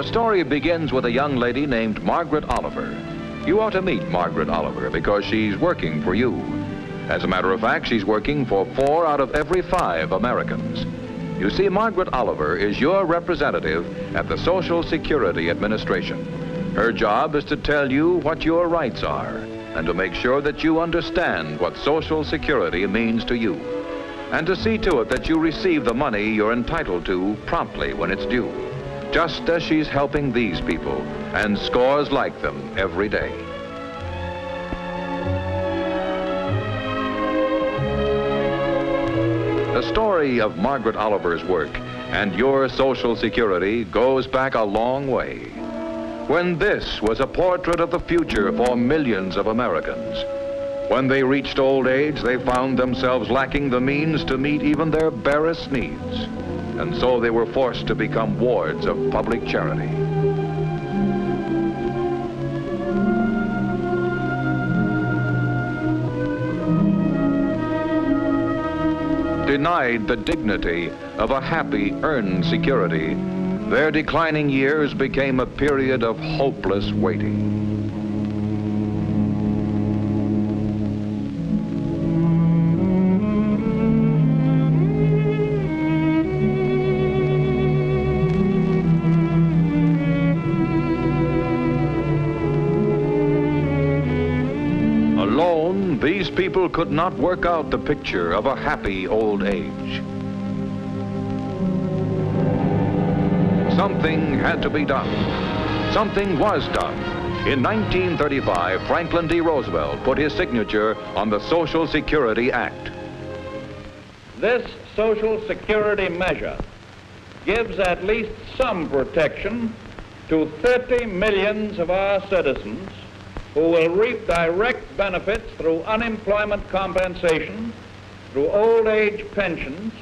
Our story begins with a young lady named Margaret Oliver. You ought to meet Margaret Oliver because she's working for you. As a matter of fact, she's working for 4 out of every 5 Americans. You see, Margaret Oliver is your representative at the Social Security Administration. Her job is to tell you what your rights are and to make sure that you understand what Social Security means to you, and to see to it that you receive the money you're entitled to promptly when it's due, just as she's helping these people and scores like them every day. The story of Margaret Oliver's work and your Social Security goes back a long way, when this was a portrait of the future for millions of Americans. When they reached old age, they found themselves lacking the means to meet even their barest needs, and so they were forced to become wards of public charity. Denied the dignity of a happy, earned security, their declining years became a period of hopeless waiting. Alone, these people could not work out the picture of a happy old age. Something had to be done. Something was done. In 1935, Franklin D. Roosevelt put his signature on the Social Security Act. This Social Security measure gives at least some protection to 30 million of our citizens who will reap direct benefits through unemployment compensation, through old age pensions,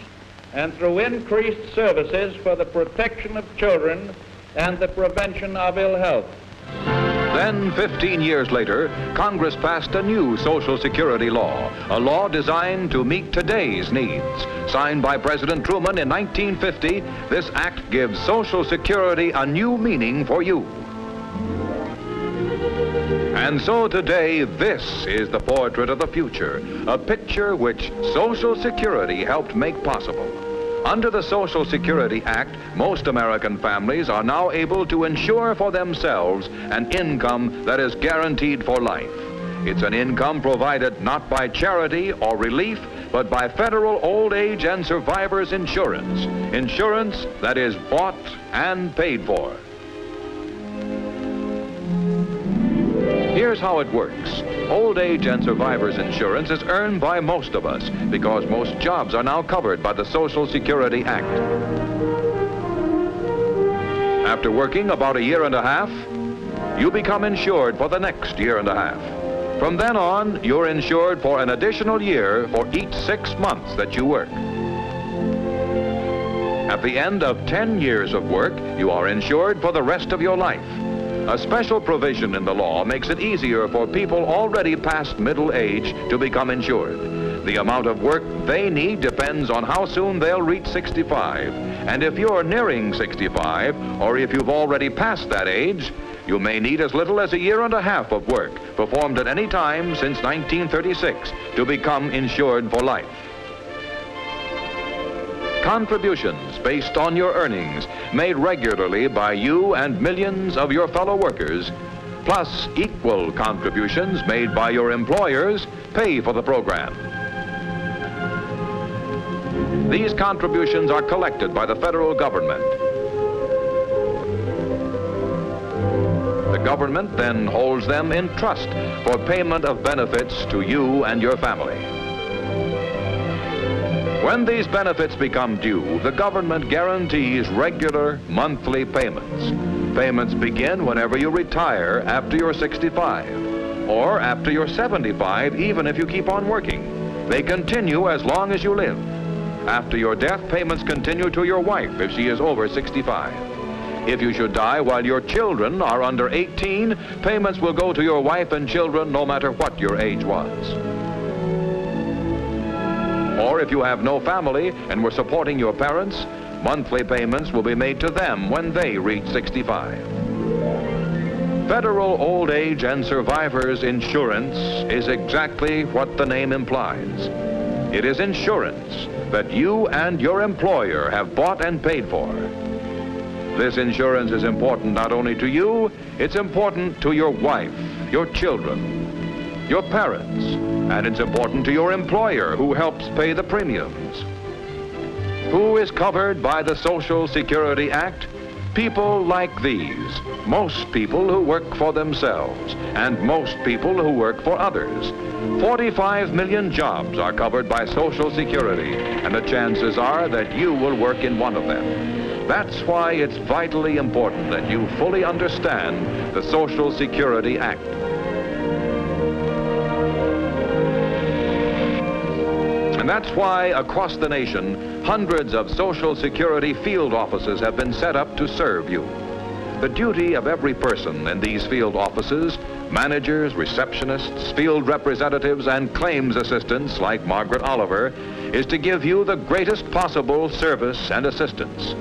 and through increased services for the protection of children and the prevention of ill health. Then, 15 years later, Congress passed a new Social Security law, a law designed to meet today's needs. Signed by President Truman in 1950, this act gives Social Security a new meaning for you. And so today, this is the portrait of the future, a picture which Social Security helped make possible. Under the Social Security Act, most American families are now able to insure for themselves an income that is guaranteed for life. It's an income provided not by charity or relief, but by federal old age and survivors insurance. Insurance that is bought and paid for. Here's how it works. Old age and survivors insurance is earned by most of us because most jobs are now covered by the Social Security Act. After working about a year and a half, you become insured for the next year and a half. From then on, you're insured for an additional year for each 6 months that you work. At the end of 10 years of work, you are insured for the rest of your life. A special provision in the law makes it easier for people already past middle age to become insured. The amount of work they need depends on how soon they'll reach 65. And if you're nearing 65, or if you've already passed that age, you may need as little as a year and a half of work performed at any time since 1936 to become insured for life. Contributions based on your earnings made regularly by you and millions of your fellow workers, plus equal contributions made by your employers, pay for the program. These contributions are collected by the federal government. The government then holds them in trust for payment of benefits to you and your family. When these benefits become due, the government guarantees regular monthly payments. Payments begin whenever you retire after you're 65, or after you're 75, even if you keep on working. They continue as long as you live. After your death, payments continue to your wife if she is over 65. If you should die while your children are under 18, payments will go to your wife and children no matter what your age was. Or if you have no family and were supporting your parents, Monthly payments will be made to them when they reach 65. Federal Old Age and Survivors Insurance is exactly what the name implies. It is insurance that you and your employer have bought and paid for. This insurance is important not only to you, it's important to your wife, your children, your parents, and it's important to your employer who helps pay the premiums. Who is covered by the Social Security Act? People like these. Most people who work for themselves and most people who work for others. 45 million jobs are covered by Social Security, and the chances are that you will work in one of them. That's why it's vitally important that you fully understand the Social Security Act. And that's why across the nation, hundreds of Social Security field offices have been set up to serve you. The duty of every person in these field offices, managers, receptionists, field representatives, and claims assistants like Margaret Oliver, is to give you the greatest possible service and assistance.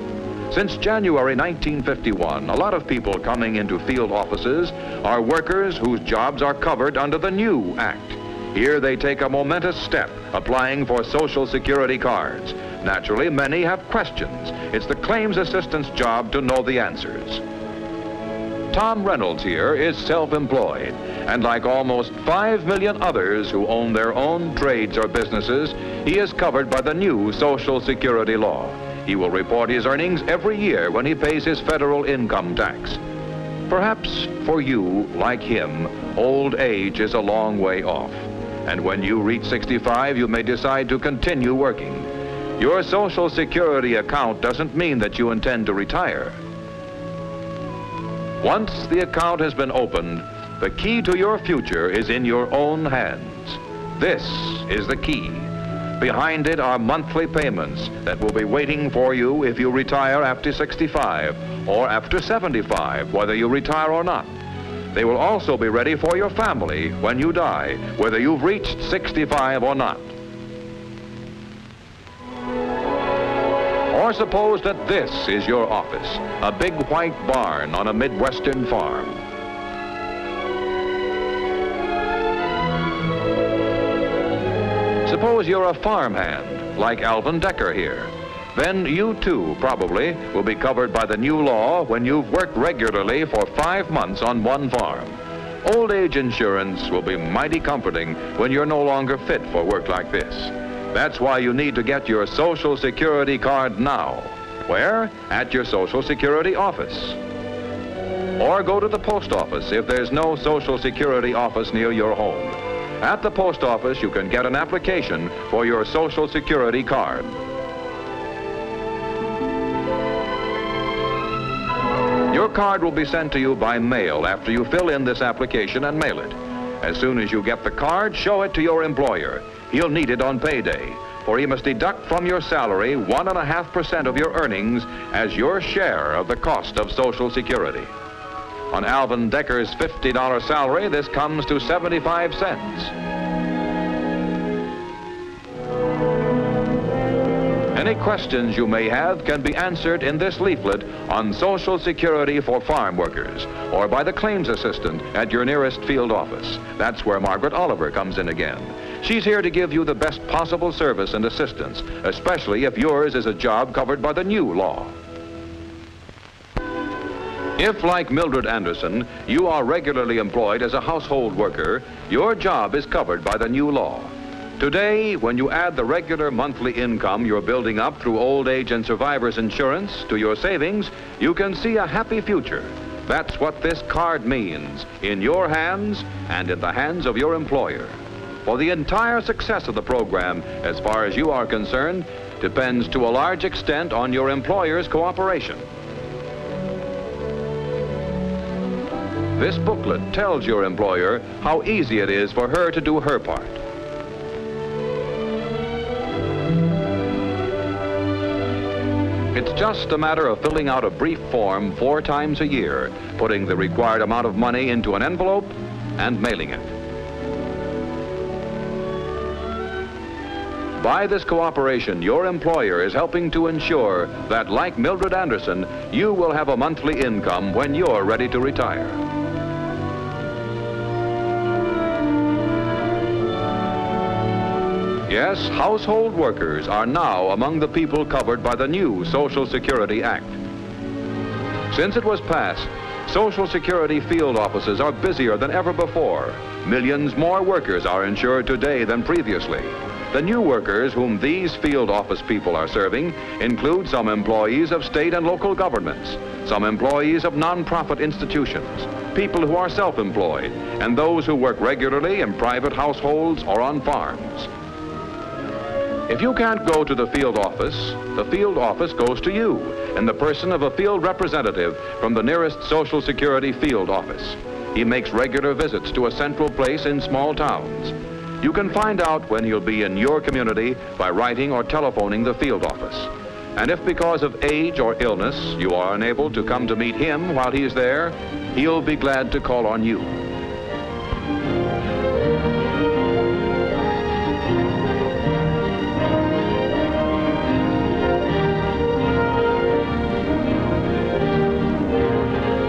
Since January 1951, a lot of people coming into field offices are workers whose jobs are covered under the new Act. Here they take a momentous step, applying for Social Security cards. Naturally, many have questions. It's the claims assistant's job to know the answers. Tom Reynolds here is self-employed, and like almost 5 million others who own their own trades or businesses, he is covered by the new Social Security law. He will report his earnings every year when he pays his federal income tax. Perhaps for you, like him, old age is a long way off. And when you reach 65, you may decide to continue working. Your Social Security account doesn't mean that you intend to retire. Once the account has been opened, the key to your future is in your own hands. This is the key. Behind it are monthly payments that will be waiting for you if you retire after 65 or after 75, whether you retire or not. They will also be ready for your family when you die, whether you've reached 65 or not. Or suppose that this is your office, a big white barn on a Midwestern farm. Suppose you're a farmhand, like Alvin Decker here. Then you too probably will be covered by the new law when you've worked regularly for 5 months on one farm. Old age insurance will be mighty comforting when you're no longer fit for work like this. That's why you need to get your Social Security card now. Where? At your Social Security office. Or go to the post office if there's no Social Security office near your home. At the post office, you can get an application for your Social Security card. Your card will be sent to you by mail after you fill in this application and mail it. As soon as you get the card, show it to your employer. He'll need it on payday, for he must deduct from your salary 1.5% of your earnings as your share of the cost of Social Security. On Alvin Decker's $50 salary, this comes to 75 cents. Any questions you may have can be answered in this leaflet on Social Security for farm workers or by the claims assistant at your nearest field office. That's where Margaret Oliver comes in again. She's here to give you the best possible service and assistance, especially if yours is a job covered by the new law. If, like Mildred Anderson, you are regularly employed as a household worker, your job is covered by the new law. Today, when you add the regular monthly income you're building up through old age and survivors insurance to your savings, you can see a happy future. That's what this card means, in your hands and in the hands of your employer. For the entire success of the program, as far as you are concerned, depends to a large extent on your employer's cooperation. This booklet tells your employer how easy it is for her to do her part. It's just a matter of filling out a brief form 4 times a year, putting the required amount of money into an envelope and mailing it. By this cooperation, your employer is helping to ensure that, like Mildred Anderson, you will have a monthly income when you're ready to retire. Yes, household workers are now among the people covered by the new Social Security Act. Since it was passed, Social Security field offices are busier than ever before. Millions more workers are insured today than previously. The new workers whom these field office people are serving include some employees of state and local governments, some employees of non-profit institutions, people who are self-employed, and those who work regularly in private households or on farms. If you can't go to the field office goes to you in the person of a field representative from the nearest Social Security field office. He makes regular visits to a central place in small towns. You can find out when he'll be in your community by writing or telephoning the field office. And if because of age or illness you are unable to come to meet him while he's there, he'll be glad to call on you.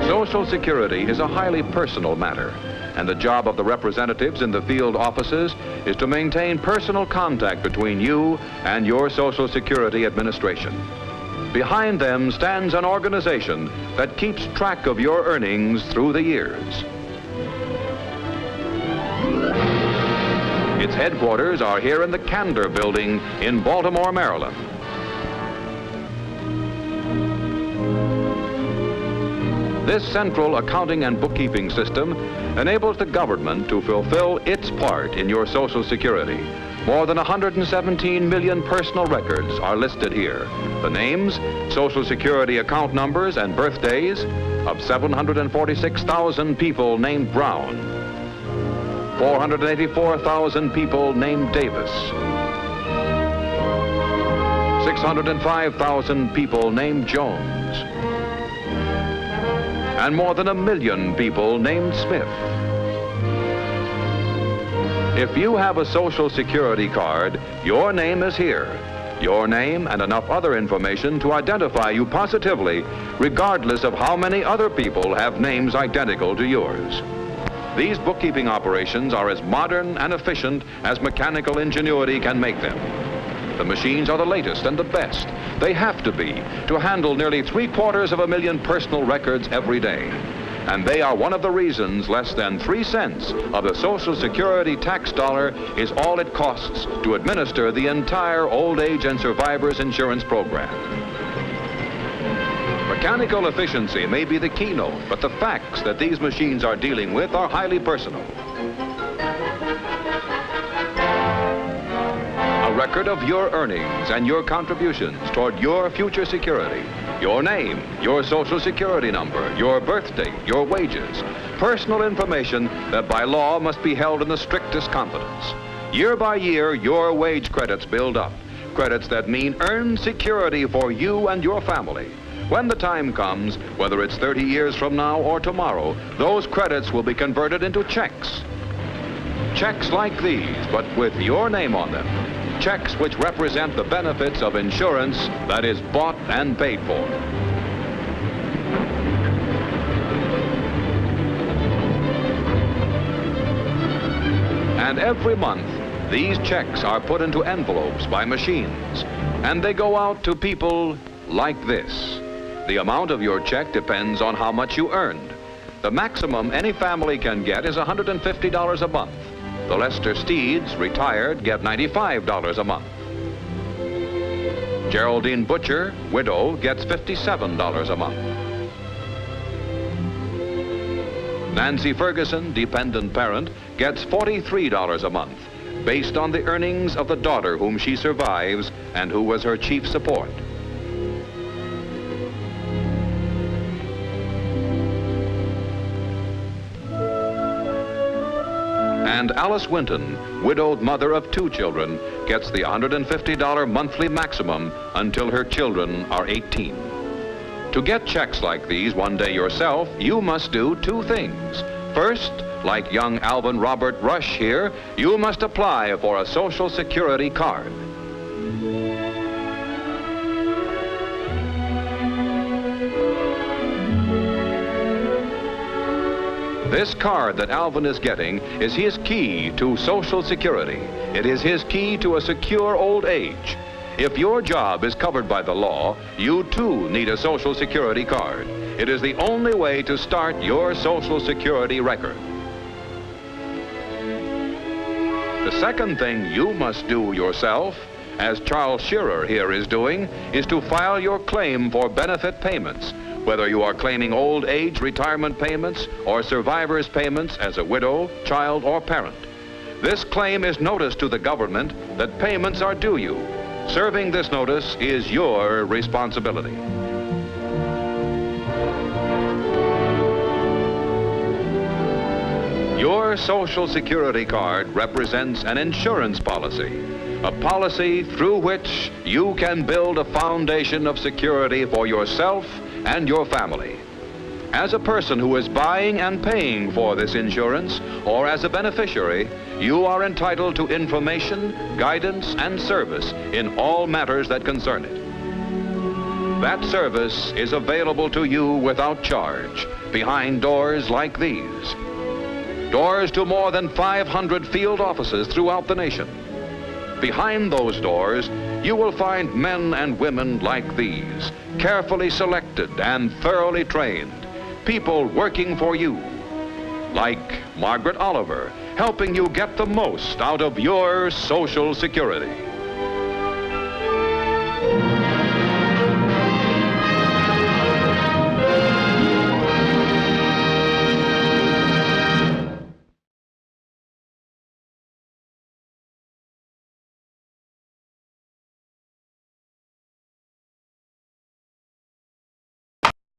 Social Security is a highly personal matter, and the job of the representatives in the field offices is to maintain personal contact between you and your Social Security Administration. Behind them stands an organization that keeps track of your earnings through the years. Its headquarters are here in the Candor Building in Baltimore, Maryland. This central accounting and bookkeeping system enables the government to fulfill its part in your Social Security. More than 117 million personal records are listed here. The names, Social Security account numbers, and birthdays of 746,000 people named Brown, 484,000 people named Davis, 605,000 people named Jones, and more than 1 million people named Smith. If you have a Social Security card, your name is here. Your name and enough other information to identify you positively, regardless of how many other people have names identical to yours. These bookkeeping operations are as modern and efficient as mechanical ingenuity can make them. The machines are the latest and the best. They have to be to handle nearly 750,000 personal records every day. And they are one of the reasons less than 3 cents of the Social Security tax dollar is all it costs to administer the entire old age and survivors insurance program. Mechanical efficiency may be the keynote, but the facts that these machines are dealing with are highly personal. A record of your earnings and your contributions toward your future security. Your name, your Social Security number, your birth date, your wages. Personal information that by law must be held in the strictest confidence. Year by year, your wage credits build up. Credits that mean earned security for you and your family. When the time comes, whether it's 30 years from now or tomorrow, those credits will be converted into checks. Checks like these, but with your name on them. Checks which represent the benefits of insurance that is bought and paid for. And every month, these checks are put into envelopes by machines, and they go out to people like this. The amount of your check depends on how much you earned. The maximum any family can get is $150 a month. The Lester Steeds, retired, get $95 a month. Geraldine Butcher, widow, gets $57 a month. Nancy Ferguson, dependent parent, gets $43 a month, based on the earnings of the daughter whom she survives and who was her chief support. And Alice Winton, widowed mother of 2 children, gets the $150 monthly maximum until her children are 18. To get checks like these one day yourself, you must do 2 things. First, like young Alvin Robert Rush here, you must apply for a Social Security card. This card that Alvin is getting is his key to Social Security. It is his key to a secure old age. If your job is covered by the law, you too need a Social Security card. It is the only way to start your Social Security record. The second thing you must do yourself, as Charles Shearer here is doing, is to file your claim for benefit payments, whether you are claiming old age retirement payments or survivor's payments as a widow, child, or parent. This claim is notice to the government that payments are due you. Serving this notice is your responsibility. Your Social Security card represents an insurance policy, a policy through which you can build a foundation of security for yourself and your family. As a person who is buying and paying for this insurance, or as a beneficiary, you are entitled to information, guidance, and service in all matters that concern it. That service is available to you without charge, behind doors like these. Doors to more than 500 field offices throughout the nation. Behind those doors, you will find men and women like these, carefully selected and thoroughly trained, people working for you, like Margaret Oliver, helping you get the most out of your Social Security.